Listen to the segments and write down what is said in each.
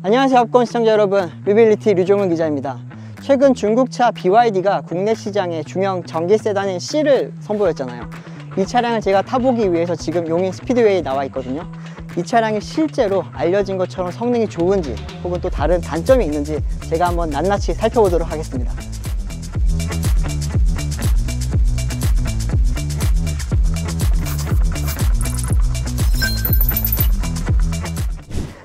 안녕하세요 합권 시청자 여러분, 류빌리티 류종훈 기자입니다. 최근 중국차 BYD가 국내 시장에 중형 전기 세단인 C를 선보였잖아요. 이 차량을 제가 타보기 위해서 지금 용인 스피드웨이에 나와 있거든요. 이 차량이 실제로 알려진 것처럼 성능이 좋은지 혹은 또 다른 단점이 있는지 제가 한번 낱낱이 살펴보도록 하겠습니다.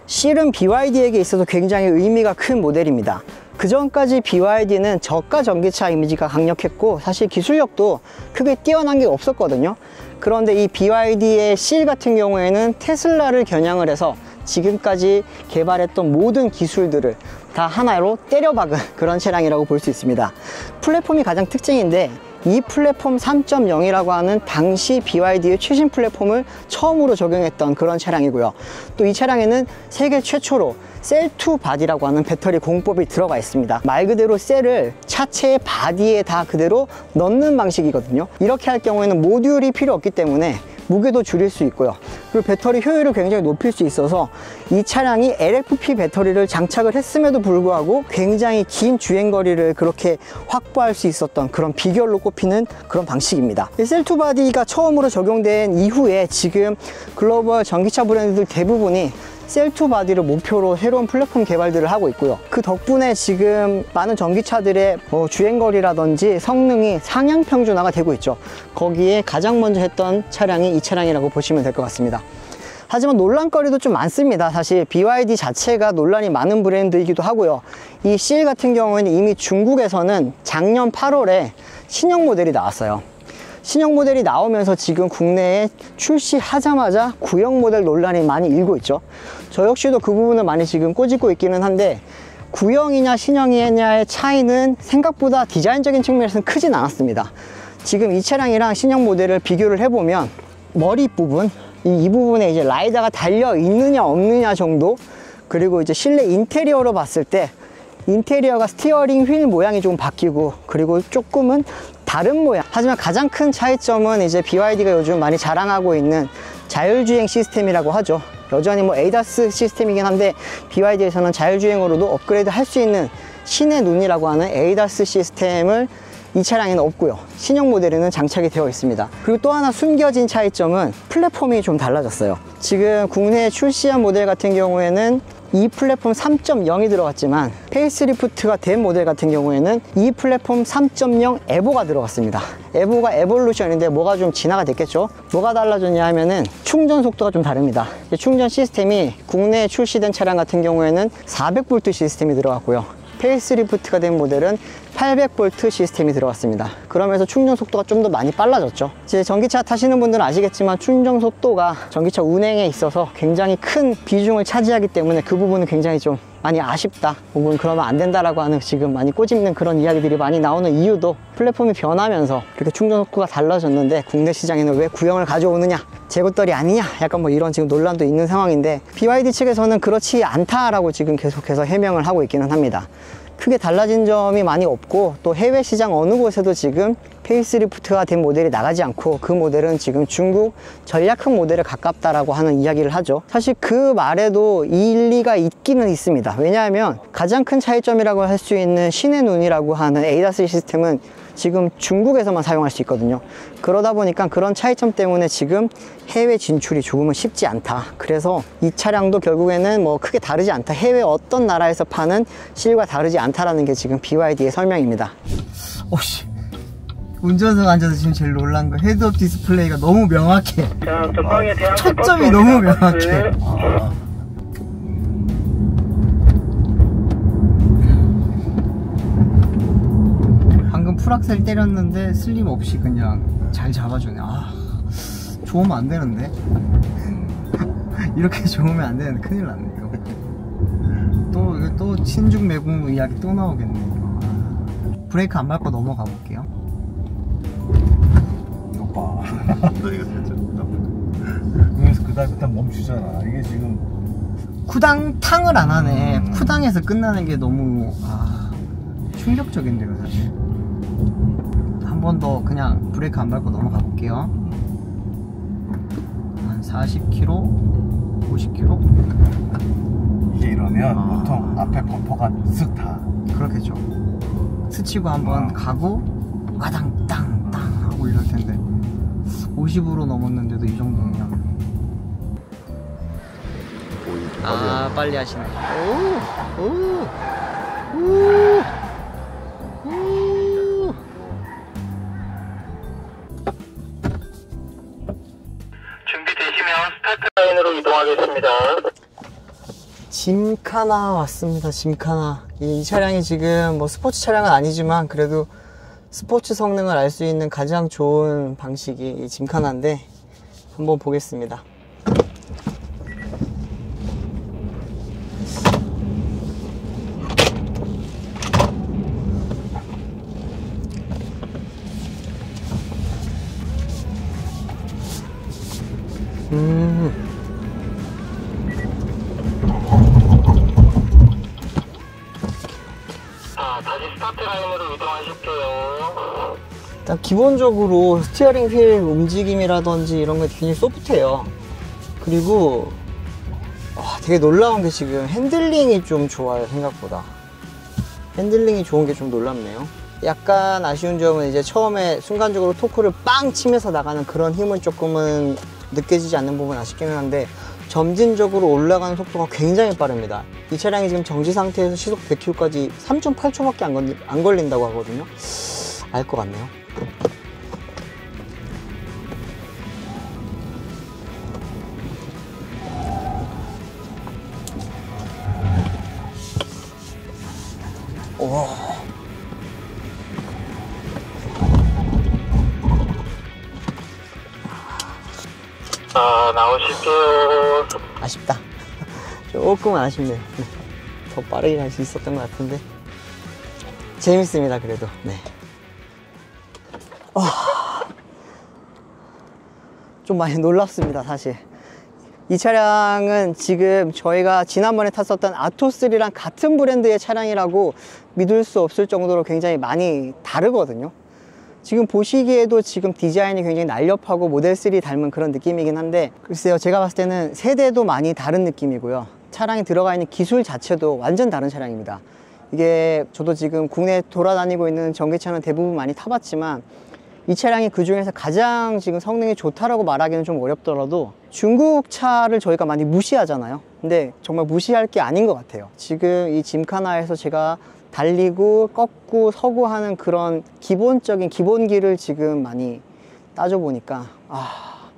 C는 BYD에게 있어서 굉장히 의미가 큰 모델입니다. 그 전까지 BYD는 저가 전기차 이미지가 강력했고 사실 기술력도 크게 뛰어난 게 없었거든요. 그런데 이 BYD의 C 같은 경우에는 테슬라를 겨냥을 해서 지금까지 개발했던 모든 기술들을 다 하나로 때려박은 그런 차량이라고 볼 수 있습니다. 플랫폼이 가장 특징인데 이 플랫폼 3.0이라고 하는 당시 BYD의 최신 플랫폼을 처음으로 적용했던 그런 차량이고요. 또 이 차량에는 세계 최초로 셀2 바디라고 하는 배터리 공법이 들어가 있습니다. 말 그대로 셀을 차체의 바디에 다 그대로 넣는 방식이거든요. 이렇게 할 경우에는 모듈이 필요 없기 때문에 무게도 줄일 수 있고요. 그리고 배터리 효율을 굉장히 높일 수 있어서 이 차량이 LFP 배터리를 장착을 했음에도 불구하고 굉장히 긴 주행거리를 그렇게 확보할 수 있었던 그런 비결로 꼽히는 그런 방식입니다. 셀2 바디가 처음으로 적용된 이후에 지금 글로벌 전기차 브랜드들 대부분이 셀2 바디를 목표로 새로운 플랫폼 개발들을 하고 있고요. 그 덕분에 지금 많은 전기차들의 주행거리라든지 성능이 상향 평준화가 되고 있죠. 거기에 가장 먼저 했던 차량이 이 차량이라고 보시면 될 것 같습니다. 하지만 논란거리도 좀 많습니다. 사실 BYD 자체가 논란이 많은 브랜드이기도 하고요. 이 C 같은 경우에는 이미 중국에서는 작년 8월에 신형 모델이 나왔어요. 신형 모델이 나오면서 지금 국내에 출시하자마자 구형 모델 논란이 많이 일고 있죠. 저 역시도 그 부분을 많이 지금 꼬집고 있기는 한데, 구형이냐 신형이냐의 차이는 생각보다 디자인적인 측면에서는 크진 않았습니다. 지금 이 차량이랑 신형 모델을 비교를 해보면 머리 부분, 이 부분에 이제 라이다가 달려 있느냐 없느냐 정도, 그리고 이제 실내 인테리어로 봤을 때 인테리어가 스티어링 휠 모양이 좀 바뀌고, 그리고 조금은 다른 모양. 하지만 가장 큰 차이점은 이제 BYD가 요즘 많이 자랑하고 있는 자율주행 시스템이라고 하죠. 여전히 뭐 ADAS 시스템이긴 한데 BYD에서는 자율주행으로도 업그레이드 할 수 있는 신의 눈이라고 하는 ADAS 시스템을 이 차량에는 없고요. 신형 모델에는 장착이 되어 있습니다. 그리고 또 하나 숨겨진 차이점은 플랫폼이 좀 달라졌어요. 지금 국내에 출시한 모델 같은 경우에는 이 플랫폼 3.0이 들어갔지만 페이스리프트가 된 모델 같은 경우에는 이 플랫폼 3.0 에보가 들어갔습니다. 에보가 에볼루션인데 뭐가 좀 진화가 됐겠죠. 뭐가 달라졌냐 하면은 충전 속도가 좀 다릅니다. 충전 시스템이 국내에 출시된 차량 같은 경우에는 400V 시스템이 들어갔고요. 페이스리프트가 된 모델은 800V 시스템이 들어갔습니다. 그러면서 충전 속도가 좀 더 많이 빨라졌죠. 이제 전기차 타시는 분들은 아시겠지만 충전 속도가 전기차 운행에 있어서 굉장히 큰 비중을 차지하기 때문에 그 부분은 굉장히 좀 많이 아쉽다, 혹은 그러면 안 된다라고 하는 지금 많이 꼬집는 그런 이야기들이 많이 나오는 이유도 플랫폼이 변하면서 이렇게 충전 속도가 달라졌는데 국내 시장에는 왜 구형을 가져오느냐, 재고떨이 아니냐, 약간 뭐 이런 지금 논란도 있는 상황인데 BYD 측에서는 그렇지 않다라고 지금 계속해서 해명을 하고 있기는 합니다. 크게 달라진 점이 많이 없고, 또 해외 시장 어느 곳에도 지금 페이스리프트가 된 모델이 나가지 않고 그 모델은 지금 중국 전략형 모델에 가깝다라고 하는 이야기를 하죠. 사실 그 말에도 일리가 있기는 있습니다. 왜냐하면 가장 큰 차이점이라고 할 수 있는 신의 눈이라고 하는 ADAS 시스템은 지금 중국에서만 사용할 수 있거든요. 그러다 보니까 그런 차이점 때문에 지금 해외 진출이 조금은 쉽지 않다. 그래서 이 차량도 결국에는 뭐 크게 다르지 않다, 해외 어떤 나라에서 파는 C과 다르지 않다라는 게 지금 BYD의 설명입니다. 오씨, 운전석 앉아서 지금 제일 놀란 거 헤드업 디스플레이가 너무 명확해. 자, 전방에 초점이 너무 명확해. 방금 풀악셀 때렸는데 슬림 없이 그냥 잘 잡아주네. 좋으면 안 되는데. 이렇게 좋으면 안 되는데 큰일 났네 이거. 또 친중 매국 이야기 또 나오겠네. 브레이크 안 밟고 넘어가 볼게요. 이거 봐. 너 이거 살짝 그래서 그다음 멈추잖아. 이게 지금 쿠당탕을 안 하네. 쿠당에서 끝나는 게 너무 충격적인데요 사실. 한 번 더 그냥 브레이크 안 밟고 넘어가 볼게요. 한 40km, 50km. 이게 이러면 보통 앞에 범퍼가 쓱 다. 그렇겠죠. 스치고 한번 가고 와당 땅땅 하고 이럴 텐데 50으로 넘었는데도 이 정도면 빨리 하시네. 준비되시면 스타트 라인으로 이동하겠습니다. 짐카나 왔습니다. 짐카나. 이 차량이 지금 뭐 스포츠 차량은 아니지만 그래도 스포츠 성능을 알 수 있는 가장 좋은 방식이 이 짐카나인데 한번 보겠습니다. 다시 스타트 라인으로 이동하실게요. 일단 기본적으로 스티어링 휠 움직임이라든지 이런 게 굉장히 소프트해요. 그리고 되게 놀라운 게 지금 핸들링이 좀 좋아요. 생각보다 핸들링이 좋은 게 좀 놀랍네요. 약간 아쉬운 점은 이제 처음에 순간적으로 토크를 빵 치면서 나가는 그런 힘은 조금은 느껴지지 않는 부분은 아쉽긴 한데 점진적으로 올라가는 속도가 굉장히 빠릅니다. 이 차량이 지금 정지 상태에서 시속 100km까지 3.8초밖에 안 걸린다고 하거든요. 알 것 같네요. 오. 나오실게요. 아쉽다. 조금은 아쉽네요. 더 빠르게 갈 수 있었던 것 같은데 재밌습니다. 그래도. 네. 좀 많이 놀랍습니다. 사실 이 차량은 지금 저희가 지난번에 탔었던 아토3랑 같은 브랜드의 차량이라고 믿을 수 없을 정도로 굉장히 많이 다르거든요. 지금 보시기에도 지금 디자인이 굉장히 날렵하고 모델 3 닮은 그런 느낌이긴 한데 글쎄요, 제가 봤을 때는 세대도 많이 다른 느낌이고요. 차량에 들어가 있는 기술 자체도 완전 다른 차량입니다. 이게 저도 지금 국내에 돌아다니고 있는 전기차는 대부분 많이 타봤지만 이 차량이 그 중에서 가장 지금 성능이 좋다라고 말하기는 좀 어렵더라도 중국 차를 저희가 많이 무시하잖아요. 근데 정말 무시할 게 아닌 것 같아요. 지금 이 짐카나에서 제가 달리고 꺾고 서고 하는 그런 기본적인 기본기를 지금 많이 따져보니까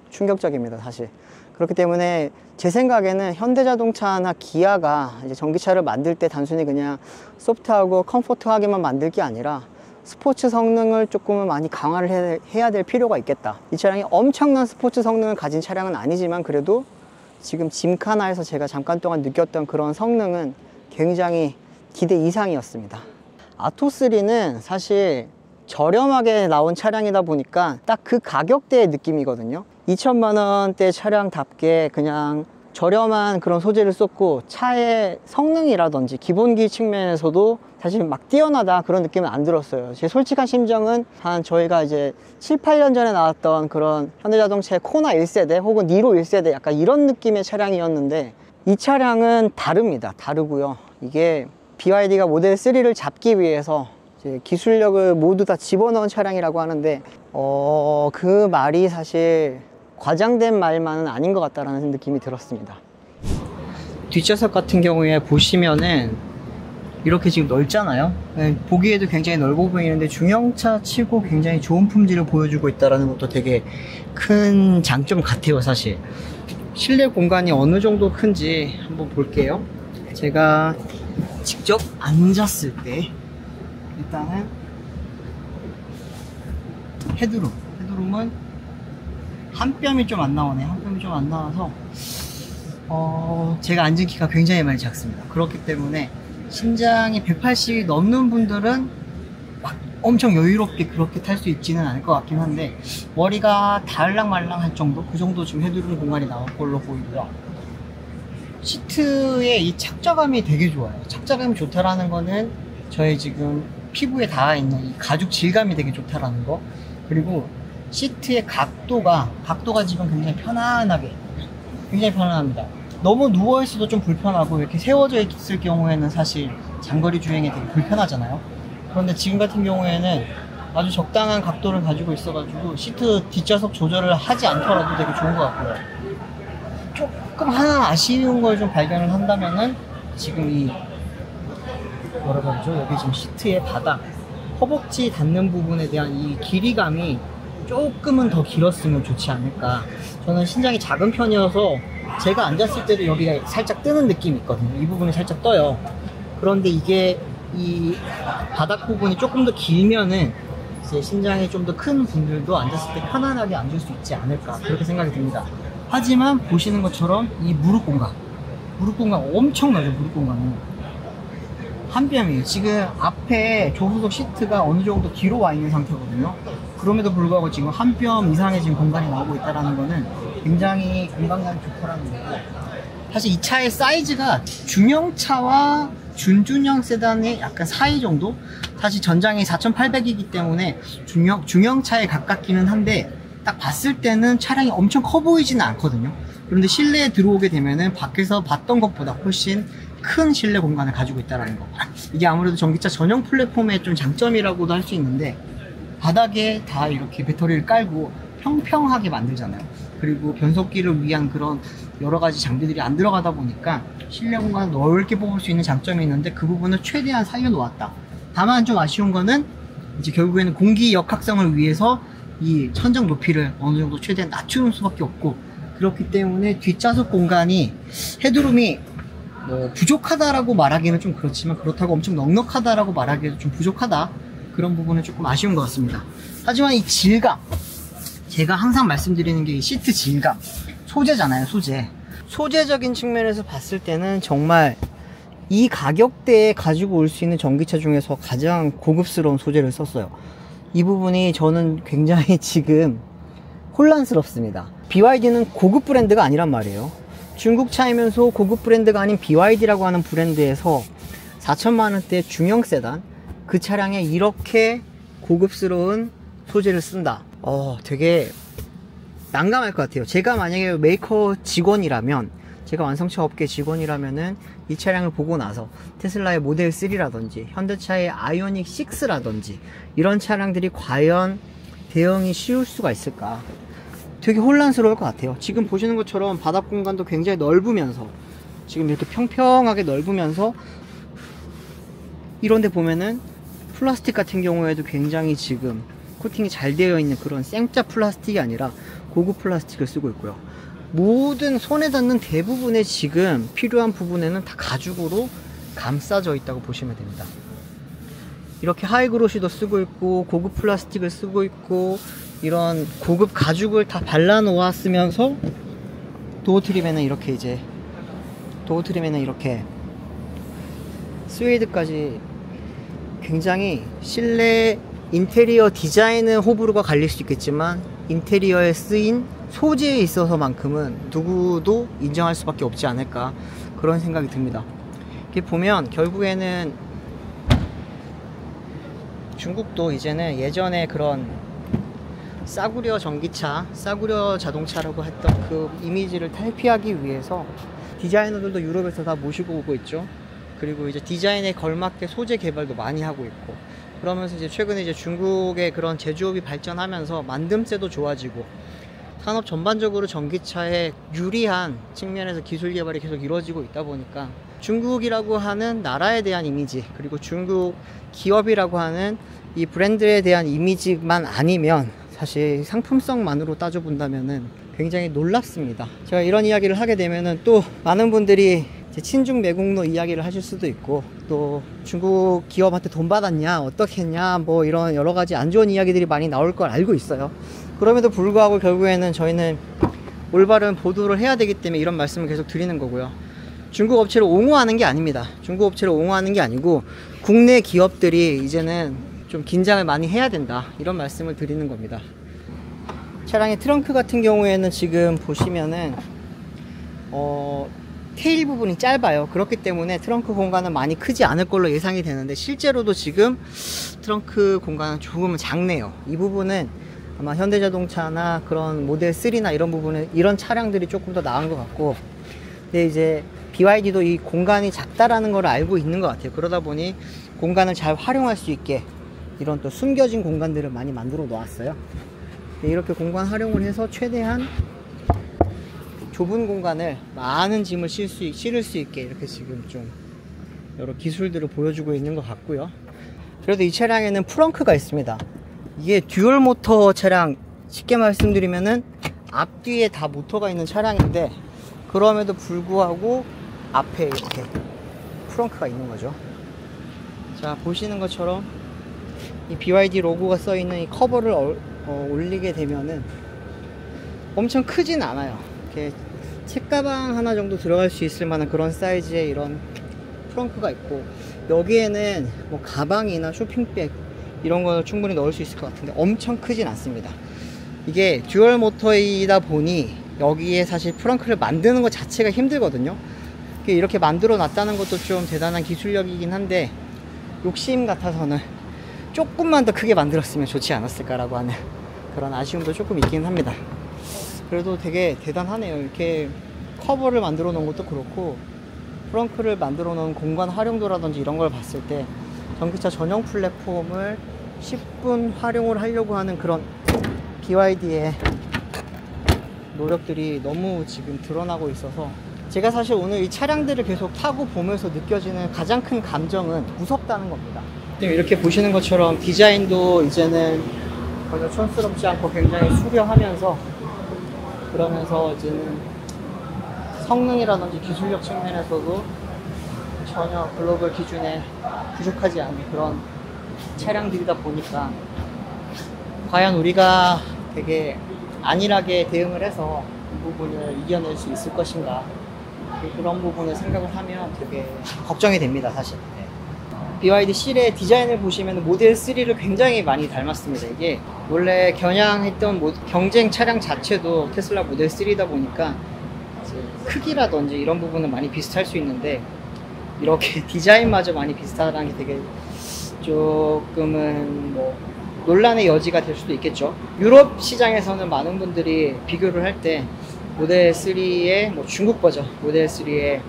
충격적입니다. 사실 그렇기 때문에 제 생각에는 현대자동차나 기아가 이제 전기차를 만들 때 단순히 그냥 소프트하고 컴포트하게만 만들 게 아니라 스포츠 성능을 조금은 많이 강화를 해야 될 필요가 있겠다. 이 차량이 엄청난 스포츠 성능을 가진 차량은 아니지만 그래도 지금 짐카나에서 제가 잠깐 동안 느꼈던 그런 성능은 굉장히 기대 이상이었습니다. 아토3는 사실 저렴하게 나온 차량이다 보니까 딱 그 가격대의 느낌이거든요. 2천만 원대 차량답게 그냥 저렴한 그런 소재를 썼고 차의 성능이라든지 기본기 측면에서도 사실 막 뛰어나다 그런 느낌은 안 들었어요. 제 솔직한 심정은 한 저희가 이제 7, 8년 전에 나왔던 그런 현대자동차의 코나 1세대 혹은 니로 1세대 약간 이런 느낌의 차량이었는데 이 차량은 다릅니다. 다르고요. 이게 BYD가 모델 3를 잡기 위해서 이제 기술력을 모두 다 집어넣은 차량이라고 하는데 그 말이 사실 과장된 말만은 아닌 것 같다라는 느낌이 들었습니다. 뒷좌석 같은 경우에 보시면은 이렇게 지금 넓잖아요. 보기에도 굉장히 넓어 보이는데 중형차 치고 굉장히 좋은 품질을 보여주고 있다는 것도 되게 큰 장점 같아요. 사실 실내 공간이 어느 정도 큰지 한번 볼게요. 제가 직접 앉았을 때 일단은 헤드룸은 한 뼘이 좀 안 나오네. 한 뼘이 좀 안 나와서 제가 앉은 키가 굉장히 많이 작습니다. 그렇기 때문에 신장이 180이 넘는 분들은 막 엄청 여유롭게 그렇게 탈 수 있지는 않을 것 같긴 한데 머리가 달랑말랑할 정도? 그 정도 지금 헤드룸 공간이 나올 걸로 보이고요. 시트의 이 착자감이 되게 좋아요. 착자감이 좋다라는 거는 저희 지금 피부에 닿아있는 이 가죽 질감이 되게 좋다라는 거. 그리고 시트의 각도가 지금 굉장히 편안합니다. 너무 누워있어도 좀 불편하고 이렇게 세워져 있을 경우에는 사실 장거리 주행에 되게 불편하잖아요. 그런데 지금 같은 경우에는 아주 적당한 각도를 가지고 있어가지고 시트 뒷좌석 조절을 하지 않더라도 되게 좋은 것 같고요. 조금 하나 아쉬운 걸 좀 발견을 한다면은 지금 이 뭐라고 하죠? 여기 지금 시트의 바닥 허벅지 닿는 부분에 대한 이 길이감이 조금은 더 길었으면 좋지 않을까. 저는 신장이 작은 편이어서 제가 앉았을 때도 여기가 살짝 뜨는 느낌이 있거든요. 이 부분이 살짝 떠요. 그런데 이게 이 바닥 부분이 조금 더 길면은 이제 신장이 좀 더 큰 분들도 앉았을 때 편안하게 앉을 수 있지 않을까, 그렇게 생각이 듭니다. 하지만 보시는 것처럼 이 무릎 공간 엄청나죠. 무릎 공간은 한 뼘이에요. 지금 앞에 조수석 시트가 어느 정도 뒤로 와 있는 상태거든요. 그럼에도 불구하고 지금 한 뼘 이상의 지금 공간이 나오고 있다는 거는 굉장히 공간감이 좋다라는 거고, 사실 이 차의 사이즈가 중형차와 준중형 세단의 약간 사이 정도? 사실 전장이 4,800이기 때문에 중형차에 가깝기는 한데 딱 봤을 때는 차량이 엄청 커 보이지는 않거든요. 그런데 실내에 들어오게 되면은 밖에서 봤던 것보다 훨씬 큰 실내 공간을 가지고 있다는 거. 이게 아무래도 전기차 전용 플랫폼의 좀 장점이라고도 할 수 있는데, 바닥에 다 이렇게 배터리를 깔고 평평하게 만들잖아요. 그리고 변속기를 위한 그런 여러 가지 장비들이 안 들어가다 보니까 실내 공간을 넓게 뽑을 수 있는 장점이 있는데, 그 부분을 최대한 살려놓았다. 다만 좀 아쉬운 거는 이제 결국에는 공기 역학성을 위해서 이 천장 높이를 어느 정도 최대한 낮추는 수밖에 없고, 그렇기 때문에 뒷좌석 공간이 헤드룸이 뭐 부족하다라고 말하기는 좀 그렇지만, 그렇다고 엄청 넉넉하다라고 말하기에도 좀 부족하다, 그런 부분은 조금 아쉬운 것 같습니다. 하지만 이 질감, 제가 항상 말씀드리는 게 이 시트 질감, 소재잖아요. 소재적인 측면에서 봤을 때는 정말 이 가격대에 가지고 올 수 있는 전기차 중에서 가장 고급스러운 소재를 썼어요. 이 부분이 저는 굉장히 지금 혼란스럽습니다. BYD는 고급 브랜드가 아니란 말이에요. 중국 차이면서 고급 브랜드가 아닌 BYD라고 하는 브랜드에서 4천만원대 중형 세단, 그 차량에 이렇게 고급스러운 소재를 쓴다. 되게 난감할 것 같아요. 제가 만약에 메이커 직원이라면, 제가 완성차 업계 직원이라면은 이 차량을 보고 나서 테슬라의 모델 3라든지 현대차의 아이오닉 6라든지 이런 차량들이 과연 대응이 쉬울 수가 있을까, 되게 혼란스러울 것 같아요. 지금 보시는 것처럼 바닥 공간도 굉장히 넓으면서, 지금 이렇게 평평하게 넓으면서, 이런데 보면은 플라스틱 같은 경우에도 굉장히 지금 코팅이 잘 되어 있는 그런 생짜 플라스틱이 아니라 고급 플라스틱을 쓰고 있고요. 모든 손에 닿는 대부분의 지금 필요한 부분에는 다 가죽으로 감싸져 있다고 보시면 됩니다. 이렇게 하이그로시도 쓰고 있고 고급 플라스틱을 쓰고 있고 이런 고급 가죽을 다 발라 놓았으면서 도어 트림에는 이렇게 스웨이드까지 굉장히 실내 인테리어 디자인은 호불호가 갈릴 수 있겠지만 인테리어에 쓰인 소재에 있어서만큼은 누구도 인정할 수밖에 없지 않을까, 그런 생각이 듭니다. 이렇게 보면 결국에는 중국도 이제는 예전에 그런 싸구려 전기차, 싸구려 자동차라고 했던 그 이미지를 탈피하기 위해서 디자이너들도 유럽에서 다 모시고 오고 있죠. 그리고 이제 디자인에 걸맞게 소재 개발도 많이 하고 있고, 그러면서 이제 최근에 이제 중국의 그런 제조업이 발전하면서 만듦새도 좋아지고, 산업 전반적으로 전기차에 유리한 측면에서 기술 개발이 계속 이루어지고 있다 보니까 중국이라고 하는 나라에 대한 이미지, 그리고 중국 기업이라고 하는 이 브랜드에 대한 이미지만 아니면 사실 상품성만으로 따져본다면은 굉장히 놀랍습니다. 제가 이런 이야기를 하게 되면은 또 많은 분들이 친중 매국노 이야기를 하실 수도 있고, 또 중국 기업한테 돈 받았냐, 어떻게 했냐, 뭐 이런 여러 가지 안 좋은 이야기들이 많이 나올 걸 알고 있어요. 그럼에도 불구하고 결국에는 저희는 올바른 보도를 해야 되기 때문에 이런 말씀을 계속 드리는 거고요. 중국 업체를 옹호하는 게 아닙니다. 중국 업체를 옹호하는 게 아니고 국내 기업들이 이제는 좀 긴장을 많이 해야 된다, 이런 말씀을 드리는 겁니다. 차량의 트렁크 같은 경우에는 지금 보시면은 테일 부분이 짧아요. 그렇기 때문에 트렁크 공간은 많이 크지 않을 걸로 예상이 되는데, 실제로도 지금 트렁크 공간은 조금은 작네요. 이 부분은 아마 현대자동차나 그런 모델 3나 이런 부분에 이런 차량들이 조금 더 나은 것 같고, 근데 이제 BYD도 이 공간이 작다라는 걸 알고 있는 것 같아요. 그러다 보니 공간을 잘 활용할 수 있게 이런 또 숨겨진 공간들을 많이 만들어 놓았어요. 이렇게 공간 활용을 해서 최대한 좁은 공간을 많은 짐을 실을 수 있게 이렇게 지금 좀 여러 기술들을 보여주고 있는 것 같고요. 그래도 이 차량에는 프렁크가 있습니다. 이게 듀얼 모터 차량, 쉽게 말씀드리면은 앞뒤에 다 모터가 있는 차량인데 그럼에도 불구하고 앞에 이렇게 프렁크가 있는 거죠. 자, 보시는 것처럼 이 BYD 로고가 써 있는 이 커버를 올리게 되면은 엄청 크진 않아요. 이렇게 책가방 하나 정도 들어갈 수 있을 만한 그런 사이즈의 이런 프렁크가 있고, 여기에는 뭐 가방이나 쇼핑백 이런 걸 충분히 넣을 수 있을 것 같은데 엄청 크진 않습니다. 이게 듀얼 모터이다 보니 여기에 사실 프렁크를 만드는 것 자체가 힘들거든요. 이렇게 만들어 놨다는 것도 좀 대단한 기술력이긴 한데, 욕심 같아서는 조금만 더 크게 만들었으면 좋지 않았을까라고 하는 그런 아쉬움도 조금 있긴 합니다. 그래도 되게 대단하네요. 이렇게 커버를 만들어 놓은 것도 그렇고, 프렁크를 만들어 놓은 공간 활용도라든지 이런 걸 봤을 때 전기차 전용 플랫폼을 10분 활용을 하려고 하는 그런 BYD의 노력들이 너무 지금 드러나고 있어서, 제가 사실 오늘 이 차량들을 계속 타고 보면서 느껴지는 가장 큰 감정은 무섭다는 겁니다. 이렇게 보시는 것처럼 디자인도 이제는 전혀 촌스럽지 않고 굉장히 수려하면서, 그러면서 이제는 성능이라든지 기술력 측면에서도 전혀 글로벌 기준에 부족하지 않은 그런 차량들이다 보니까 과연 우리가 되게 안일하게 대응을 해서 이 부분을 이겨낼 수 있을 것인가, 그런 부분을 생각을 하면 되게 걱정이 됩니다, 사실. 네. BYD 실의 디자인을 보시면 모델 3를 굉장히 많이 닮았습니다. 이게 원래 겨냥했던 경쟁 차량 자체도 테슬라 모델 3이다 보니까 크기라든지 이런 부분은 많이 비슷할 수 있는데, 이렇게 디자인마저 많이 비슷하다는 게 되게 조금은 뭐 논란의 여지가 될 수도 있겠죠. 유럽 시장에서는 많은 분들이 비교를 할 때 모델 3의 뭐 중국 버전, 모델 3의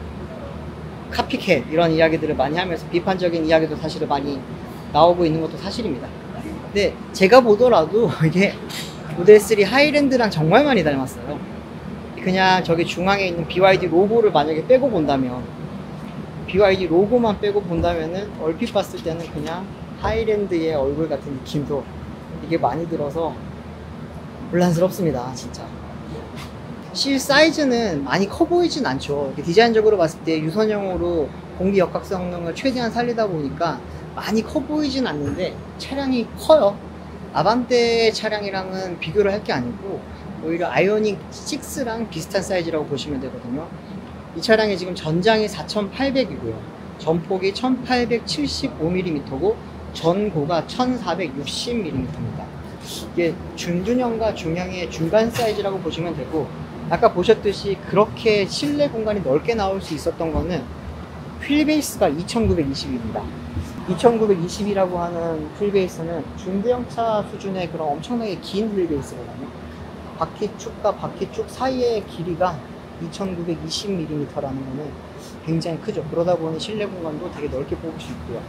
카피캣 이런 이야기들을 많이 하면서 비판적인 이야기도 사실은 많이 나오고 있는 것도 사실입니다. 근데 제가 보더라도 이게 모델 3 하이랜드랑 정말 많이 닮았어요. 그냥 저기 중앙에 있는 BYD 로고를 만약에 빼고 본다면, BYD 로고만 빼고 본다면은 얼핏 봤을 때는 그냥 하이랜드의 얼굴 같은 느낌도 이게 많이 들어서 혼란스럽습니다, 진짜. 실 사이즈는 많이 커 보이진 않죠. 디자인적으로 봤을 때 유선형으로 공기 역학 성능을 최대한 살리다 보니까 많이 커 보이진 않는데 차량이 커요. 아반떼 차량이랑은 비교를 할 게 아니고 오히려 아이오닉 6랑 비슷한 사이즈라고 보시면 되거든요. 이 차량이 지금 전장이 4,800이고요. 전폭이 1,875mm고 전고가 1,460mm입니다. 이게 준중형과 중형의 중간 사이즈라고 보시면 되고, 아까 보셨듯이 그렇게 실내 공간이 넓게 나올 수 있었던 거는 휠베이스가 2920입니다. 2920이라고 하는 휠베이스는 중대형차 수준의 그런 엄청나게 긴 휠베이스거든요. 바퀴축과 바퀴축 사이의 길이가 2920mm라는 거는 굉장히 크죠. 그러다 보니 실내 공간도 되게 넓게 뽑을 수 있고요.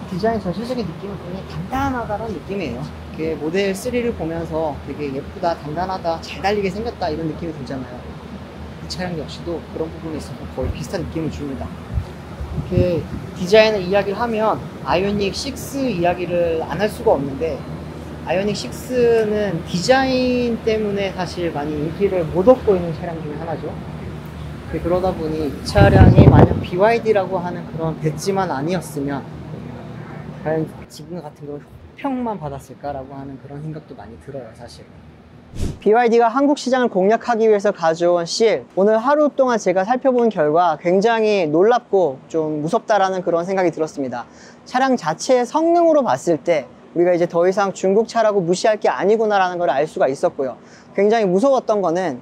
디자인 전체적인 느낌은 굉장히 단단하다는 느낌이에요. 이게 모델 3를 보면서 되게 예쁘다, 단단하다, 잘 달리게 생겼다 이런 느낌이 들잖아요. 이 차량 역시도 그런 부분에 있어서 거의 비슷한 느낌을 줍니다. 이렇게 디자인을 이야기를 하면 아이오닉 6 이야기를 안 할 수가 없는데, 아이오닉 6는 디자인 때문에 사실 많이 인기를 못 얻고 있는 차량 중에 하나죠. 그러다 보니 이 차량이 만약 BYD라고 하는 그런 배지만 아니었으면 과연 지금 같은 걸 호평만 받았을까라고 하는 그런 생각도 많이 들어요, 사실. BYD가 한국 시장을 공략하기 위해서 가져온 실, 오늘 하루 동안 제가 살펴본 결과 굉장히 놀랍고 좀 무섭다라는 그런 생각이 들었습니다. 차량 자체의 성능으로 봤을 때 우리가 이제 더 이상 중국 차라고 무시할 게 아니구나라는 걸 알 수가 있었고요. 굉장히 무서웠던 거는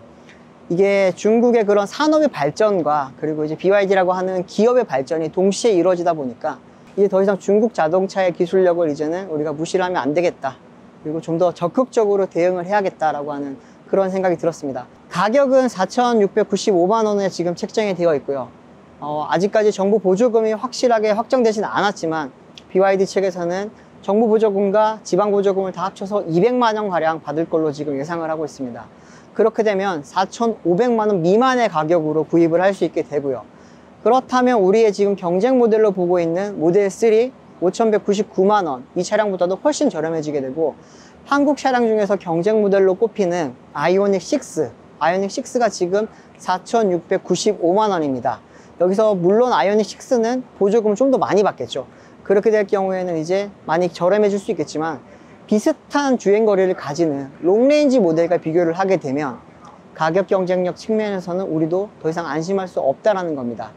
이게 중국의 그런 산업의 발전과 그리고 이제 BYD라고 하는 기업의 발전이 동시에 이루어지다 보니까 이제 더 이상 중국 자동차의 기술력을 이제는 우리가 무시를 하면 안 되겠다. 그리고 좀 더 적극적으로 대응을 해야겠다라고 하는 그런 생각이 들었습니다. 가격은 4,695만 원에 지금 책정이 되어 있고요. 아직까지 정부 보조금이 확실하게 확정되지는 않았지만 BYD 측에서는 정부 보조금과 지방 보조금을 다 합쳐서 200만 원 가량 받을 걸로 지금 예상을 하고 있습니다. 그렇게 되면 4,500만 원 미만의 가격으로 구입을 할 수 있게 되고요. 그렇다면 우리의 지금 경쟁 모델로 보고 있는 모델 3 5,199만 원, 이 차량보다도 훨씬 저렴해지게 되고, 한국 차량 중에서 경쟁 모델로 꼽히는 아이오닉 6, 아이오닉 6가 지금 4,695만 원입니다. 여기서 물론 아이오닉 6는 보조금을 좀 더 많이 받겠죠. 그렇게 될 경우에는 이제 많이 저렴해질 수 있겠지만, 비슷한 주행거리를 가지는 롱레인지 모델과 비교를 하게 되면 가격 경쟁력 측면에서는 우리도 더 이상 안심할 수 없다는 겁니다.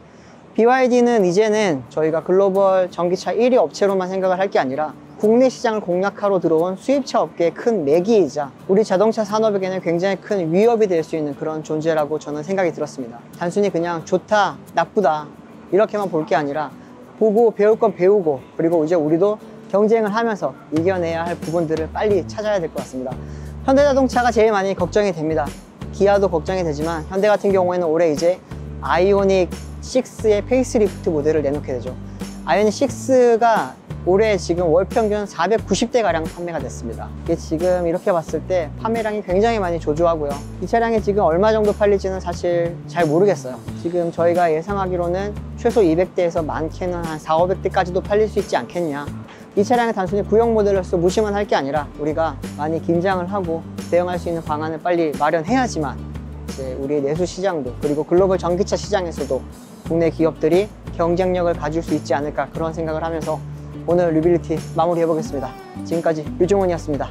BYD는 이제는 저희가 글로벌 전기차 1위 업체로만 생각을 할 게 아니라 국내 시장을 공략하러 들어온 수입차 업계의 큰 매기이자 우리 자동차 산업에게는 굉장히 큰 위협이 될 수 있는 그런 존재라고 저는 생각이 들었습니다. 단순히 그냥 좋다, 나쁘다 이렇게만 볼 게 아니라 보고 배울 건 배우고, 그리고 이제 우리도 경쟁을 하면서 이겨내야 할 부분들을 빨리 찾아야 될 것 같습니다. 현대자동차가 제일 많이 걱정이 됩니다. 기아도 걱정이 되지만 현대 같은 경우에는 올해 이제 아이오닉 6의 페이스리프트 모델을 내놓게 되죠. 아이오닉 6가 올해 지금 월 평균 490대 가량 판매가 됐습니다. 이게 지금 이렇게 봤을 때 판매량이 굉장히 많이 조조하고요. 이 차량이 지금 얼마 정도 팔릴지는 사실 잘 모르겠어요. 지금 저희가 예상하기로는 최소 200대에서 많게는 한 4,500대까지도 팔릴 수 있지 않겠냐. 이 차량이 단순히 구형 모델로서 무시만 할 게 아니라 우리가 많이 긴장을 하고 대응할 수 있는 방안을 빨리 마련해야지만 이제 우리의 내수 시장도, 그리고 글로벌 전기차 시장에서도 국내 기업들이 경쟁력을 가질 수 있지 않을까, 그런 생각을 하면서 오늘 리빌리티 마무리해 보겠습니다. 지금까지 유종원이었습니다.